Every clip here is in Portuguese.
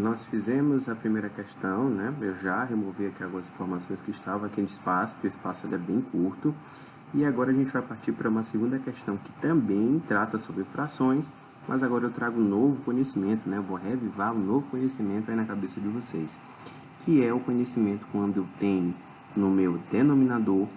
nós fizemos a primeira questão, né? Eu já removi aqui algumas informações que estavam aqui no espaço, porque o espaço é bem curto. E agora a gente vai partir para uma segunda questão que também trata sobre frações, mas agora eu trago um novo conhecimento, né? Eu vou revivar um novo conhecimento aí na cabeça de vocês, que é o conhecimento quando eu tenho no meu denominador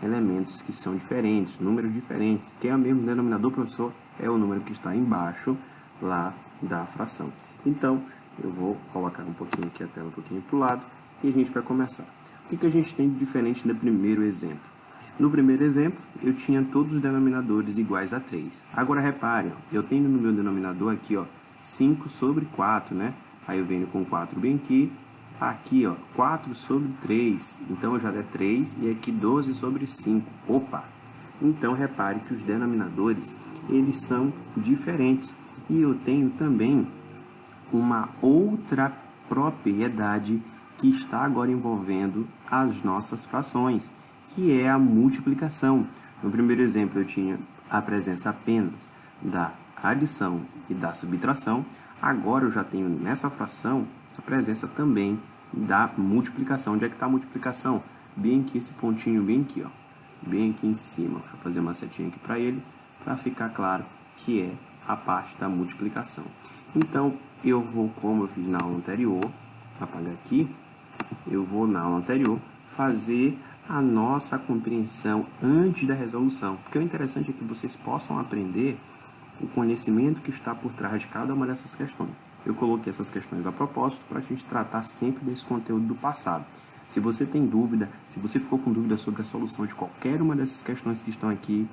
elementos que são diferentes, números diferentes. Que é o mesmo denominador, professor? É o número que está embaixo lá da fração. Então, eu vou colocar um pouquinho aqui a tela, um pouquinho para o lado, e a gente vai começar. O que a gente tem de diferente no primeiro exemplo? No primeiro exemplo, eu tinha todos os denominadores iguais a 3. Agora, reparem, eu tenho no meu denominador aqui, ó, 5 sobre 4, né? Aí eu venho com 4 bem aqui, ó, 4 sobre 3. Então, eu já der 3 e aqui 12 sobre 5. Opa! Então, repare que os denominadores, eles são diferentes. E eu tenho também uma outra propriedade que está agora envolvendo as nossas frações, que é a multiplicação. No primeiro exemplo, eu tinha a presença apenas da adição e da subtração. Agora, eu já tenho nessa fração a presença também da multiplicação. Onde é que está a multiplicação? Bem aqui, esse pontinho bem aqui, ó, bem aqui em cima. Deixa eu fazer uma setinha aqui para ele, para ficar claro que é a parte da multiplicação. Então, eu vou, como eu fiz na aula anterior, vou apagar aqui, eu vou na aula anterior fazer a nossa compreensão antes da resolução. Porque o interessante é que vocês possam aprender o conhecimento que está por trás de cada uma dessas questões. Eu coloquei essas questões a propósito para a gente tratar sempre desse conteúdo do passado. Se você tem dúvida, se você ficou com dúvida sobre a solução de qualquer uma dessas questões que estão aqui,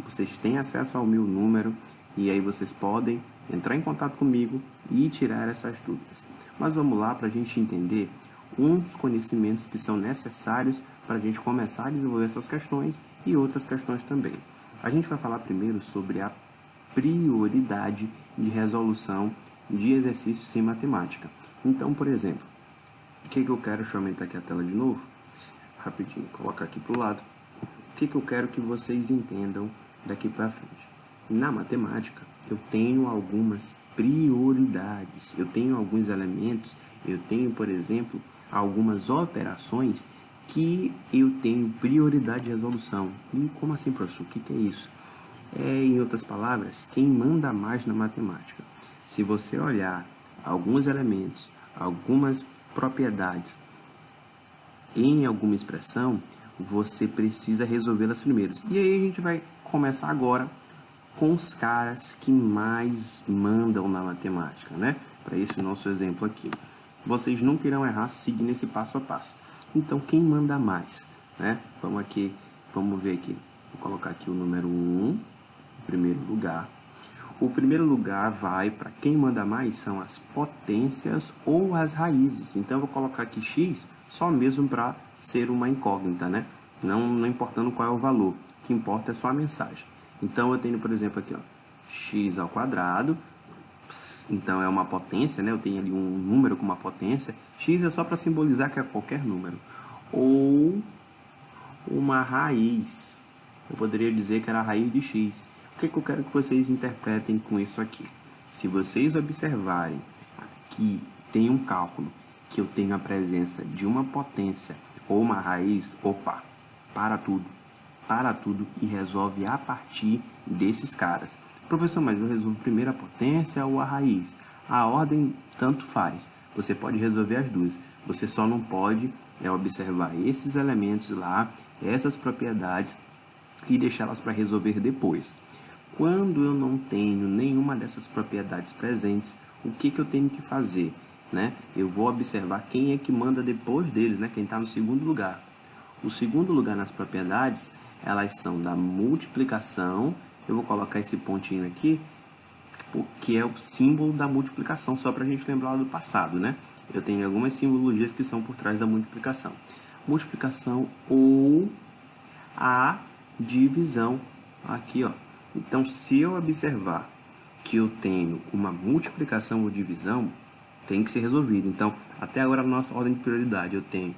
vocês têm acesso ao meu número e aí vocês podem entrar em contato comigo e tirar essas dúvidas. Mas vamos lá para a gente entender uns conhecimentos que são necessários para a gente começar a desenvolver essas questões e outras questões também. A gente vai falar primeiro sobre a prioridade de resolução de exercícios em matemática. Então, por exemplo, o que eu quero? Deixa eu aumentar aqui a tela de novo, rapidinho, colocar aqui para o lado. O que eu quero que vocês entendam daqui para frente? Na matemática, eu tenho algumas prioridades, eu tenho alguns elementos, eu tenho, por exemplo, algumas operações que eu tenho prioridade de resolução. E como assim, professor? O que é isso? Em outras palavras, quem manda mais na matemática. Se você olhar alguns elementos, algumas propriedades em alguma expressão, você precisa resolvê-las primeiro. E aí a gente vai começar agora com os caras que mais mandam na matemática, né? Para esse nosso exemplo aqui. Vocês nunca irão errar seguindo esse passo a passo. Então, quem manda mais, né? Vamos ver aqui. Vou colocar aqui o número 1, em primeiro lugar. O primeiro lugar vai para quem manda mais são as potências ou as raízes. Então, eu vou colocar aqui x só mesmo para ser uma incógnita, né? Não importando qual é o valor. O que importa é só a mensagem. Então, eu tenho, por exemplo, aqui, ó, x ao quadrado. Então, é uma potência, né? Eu tenho ali um número com uma potência. X é só para simbolizar que é qualquer número. Ou uma raiz. Eu poderia dizer que era a raiz de x. O que eu quero que vocês interpretem com isso aqui? Se vocês observarem aqui, tem um cálculo que eu tenho a presença de uma potência ou uma raiz, opa, para tudo e resolve a partir desses caras. Professor, mas eu resolvo primeiro a potência ou a raiz? A ordem tanto faz. Você pode resolver as duas. Você só não pode observar esses elementos lá, essas propriedades e deixá-las para resolver depois. Quando eu não tenho nenhuma dessas propriedades presentes, o que eu tenho que fazer? Né? Eu vou observar quem é que manda depois deles, né? Quem está no segundo lugar. O segundo lugar nas propriedades, elas são da multiplicação. Eu vou colocar esse pontinho aqui, que é o símbolo da multiplicação, só para a gente lembrar do passado, né? Eu tenho algumas simbologias que são por trás da multiplicação. Multiplicação ou a divisão, aqui, ó. Então, se eu observar que eu tenho uma multiplicação ou divisão, tem que ser resolvido. Então, até agora, a nossa ordem de prioridade, eu tenho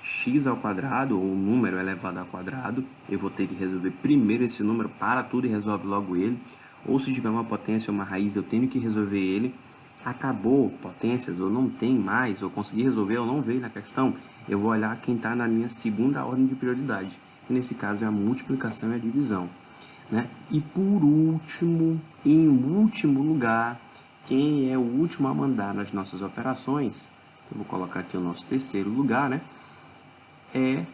x ao quadrado, ou um número elevado ao quadrado, eu vou ter que resolver primeiro esse número, para tudo e resolve logo ele. Ou se tiver uma potência ou uma raiz, eu tenho que resolver ele. acabou potências, ou não tem mais, ou consegui resolver, ou não veio na questão, eu vou olhar quem está na minha segunda ordem de prioridade. Que nesse caso é a multiplicação e a divisão. Né? E por último, em último lugar, quem é o último a mandar nas nossas operações, eu vou colocar aqui o nosso terceiro lugar, né? É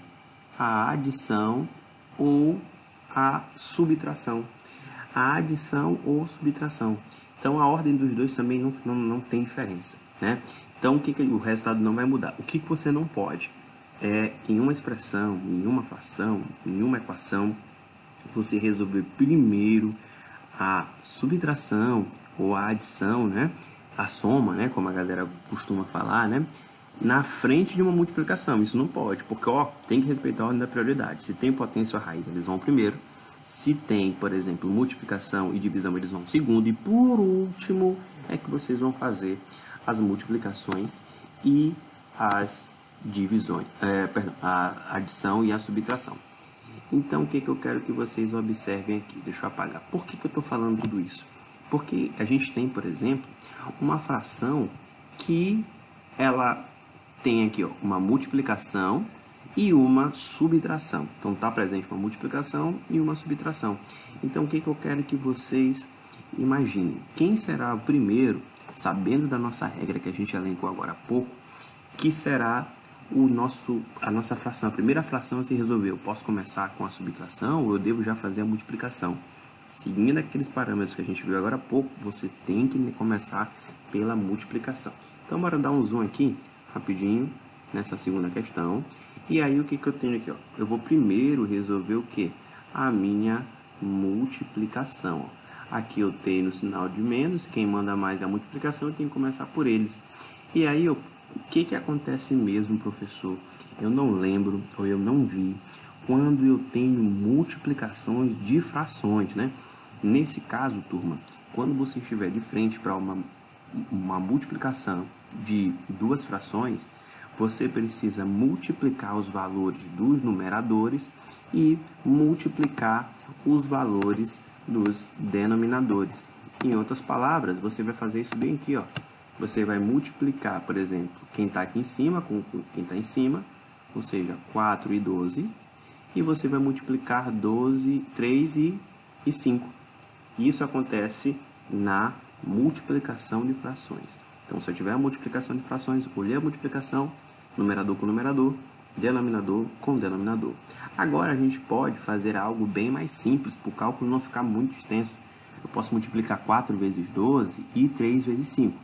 a adição ou a subtração. A adição ou subtração. Então, a ordem dos dois também não tem diferença, né? Então, o resultado não vai mudar. O que você não pode é, em uma expressão, em uma fração, em uma equação, você resolver primeiro a subtração ou a adição, né? A soma, né? Como a galera costuma falar, né? Na frente de uma multiplicação. Isso não pode, porque ó, tem que respeitar a ordem da prioridade. Se tem potência ou raiz, eles vão primeiro. Se tem, por exemplo, multiplicação e divisão, eles vão segundo. E por último, é que vocês vão fazer as multiplicações e as divisões, a adição e a subtração. Então, o que eu quero que vocês observem aqui? Deixa eu apagar. Por que eu estou falando tudo isso? Porque a gente tem, por exemplo, uma fração que ela tem aqui ó, uma multiplicação e uma subtração. Então, está presente uma multiplicação e uma subtração. Então, o que eu quero que vocês imaginem? Quem será o primeiro, sabendo da nossa regra que a gente elencou agora há pouco, que será a nossa fração, a primeira fração a se resolver? Eu posso começar com a subtração ou eu devo já fazer a multiplicação? Seguindo aqueles parâmetros que a gente viu agora há pouco, você tem que começar pela multiplicação. Então, bora dar um zoom aqui, rapidinho, nessa segunda questão. E aí, o que eu tenho aqui? Ó? Eu vou primeiro resolver o quê? A minha multiplicação. Ó. Aqui eu tenho no sinal de menos, quem manda mais é a multiplicação, eu tenho que começar por eles. E aí, o que acontece mesmo, professor? Eu não lembro, ou eu não vi, quando eu tenho multiplicações de frações, né? Nesse caso, turma, quando você estiver de frente para uma multiplicação de duas frações, você precisa multiplicar os valores dos numeradores e multiplicar os valores dos denominadores. Em outras palavras, você vai fazer isso bem aqui, ó. Você vai multiplicar, por exemplo, quem está aqui em cima com quem está em cima, ou seja, 4 e 12, e você vai multiplicar 12, 3 e 5. Isso acontece na multiplicação de frações. Então, se eu tiver a multiplicação de frações, olhei a multiplicação, numerador com numerador, denominador com denominador. Agora, a gente pode fazer algo bem mais simples, para o cálculo não ficar muito extenso. Eu posso multiplicar 4 vezes 12 e 3 vezes 5.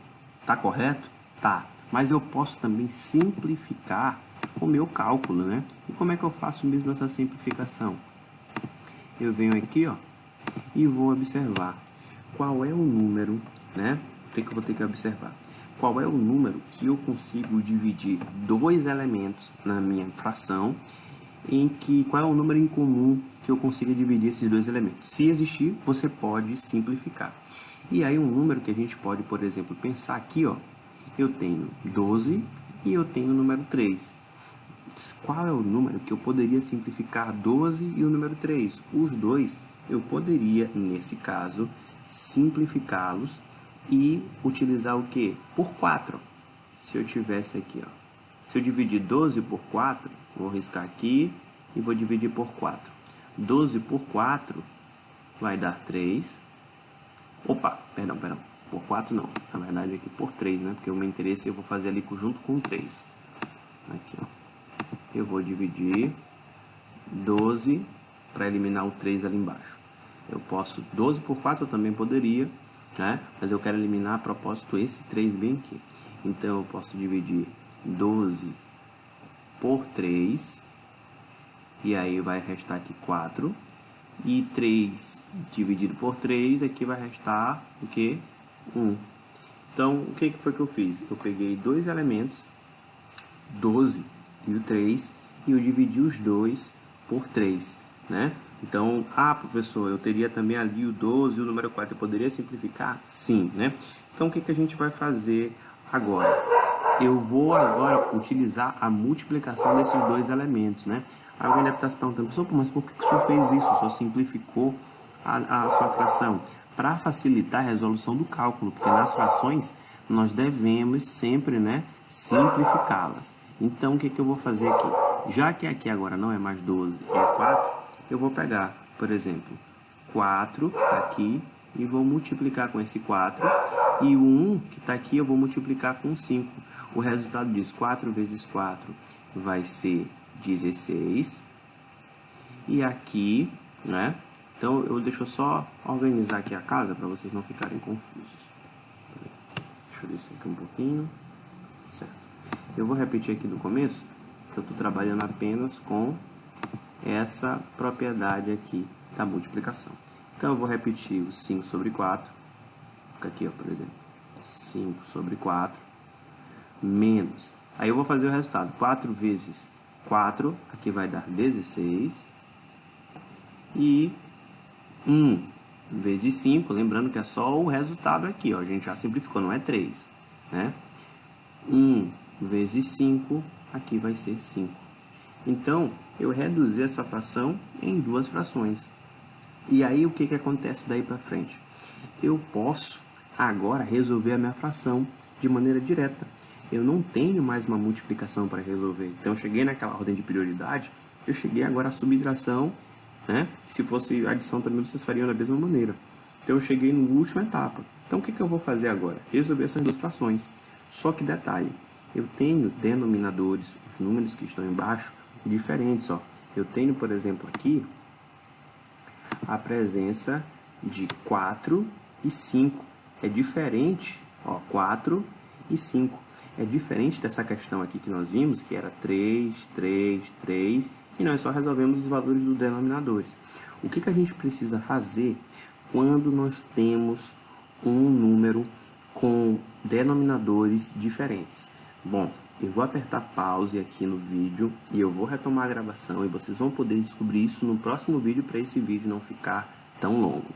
Tá correto? Tá. Mas eu posso também simplificar o meu cálculo, né? E como é que eu faço mesmo essa simplificação? Eu venho aqui, ó, e vou observar qual é o número, né? Que eu vou ter que observar. Qual é o número que eu consigo dividir dois elementos na minha fração, qual é o número em comum que eu consiga dividir esses dois elementos? Se existir, você pode simplificar. E aí um número que a gente pode, por exemplo, pensar aqui, ó, eu tenho 12 e eu tenho o número 3. Qual é o número que eu poderia simplificar 12 e o número 3? Os dois eu poderia, nesse caso, simplificá-los e utilizar o que? Por 4. Se eu tivesse aqui, ó, se eu dividir 12 por 4, vou riscar aqui e vou dividir por 4. 12 por 4 vai dar 3. Opa, perdão. Por 4 não. Na verdade aqui por 3, né? Porque o meu interesse eu vou fazer ali junto com 3. Aqui, ó. Eu vou dividir 12 para eliminar o 3 ali embaixo. Eu posso, 12 por 4 eu também poderia, né? Mas eu quero eliminar a propósito esse 3 bem aqui. Então eu posso dividir 12 por 3. E aí vai restar aqui 4. E 3 dividido por 3, aqui vai restar o que? 1. Então, o que foi que eu fiz? Eu peguei dois elementos, 12 e o 3, e eu dividi os dois por 3, né? Então, professor, eu teria também ali o 12 e o número 4, eu poderia simplificar? Sim, né? Então, o que a gente vai fazer agora? Eu vou agora utilizar a multiplicação desses dois elementos, né? Aí alguém deve estar se perguntando, professor, mas por que o senhor fez isso? O senhor simplificou a sua fração? Para facilitar a resolução do cálculo, porque nas frações nós devemos sempre, né, simplificá-las. Então, o que eu vou fazer aqui? Já que aqui agora não é mais 12, é 4, eu vou pegar, por exemplo, 4, que está aqui, e vou multiplicar com esse 4, e o 1, que está aqui, eu vou multiplicar com 5. O resultado disso, 4 vezes 4, vai ser 16. E aqui, né? Então, deixa eu só organizar aqui a casa para vocês não ficarem confusos. Deixa eu descer aqui um pouquinho. Certo. Eu vou repetir aqui do começo, que eu estou trabalhando apenas com essa propriedade aqui da multiplicação. Então, eu vou repetir o 5 sobre 4. Fica aqui, ó, por exemplo. 5 sobre 4. Menos. Aí eu vou fazer o resultado. 4 vezes 4, aqui vai dar 16. E 1 vezes 5, lembrando que é só o resultado aqui, ó, a gente já simplificou, não é 3, né? 1 vezes 5, aqui vai ser 5. Então, eu reduzi essa fração em duas frações. E aí, o que acontece daí para frente? Eu posso agora resolver a minha fração de maneira direta. Eu não tenho mais uma multiplicação para resolver. Então, eu cheguei naquela ordem de prioridade, eu cheguei agora à subtração, né? Se fosse adição também, vocês fariam da mesma maneira. Então, eu cheguei na última etapa. Então, o que eu vou fazer agora? Resolver essas duas frações. Só que detalhe, eu tenho denominadores, os números que estão embaixo, diferentes, ó. Eu tenho, por exemplo, aqui, a presença de 4 e 5. É diferente, ó, 4 e 5. É diferente dessa questão aqui que nós vimos, que era 3, 3, 3, e nós só resolvemos os valores dos denominadores. O que a gente precisa fazer quando nós temos um número com denominadores diferentes? Bom, eu vou apertar pause aqui no vídeo e eu vou retomar a gravação e vocês vão poder descobrir isso no próximo vídeo para esse vídeo não ficar tão longo.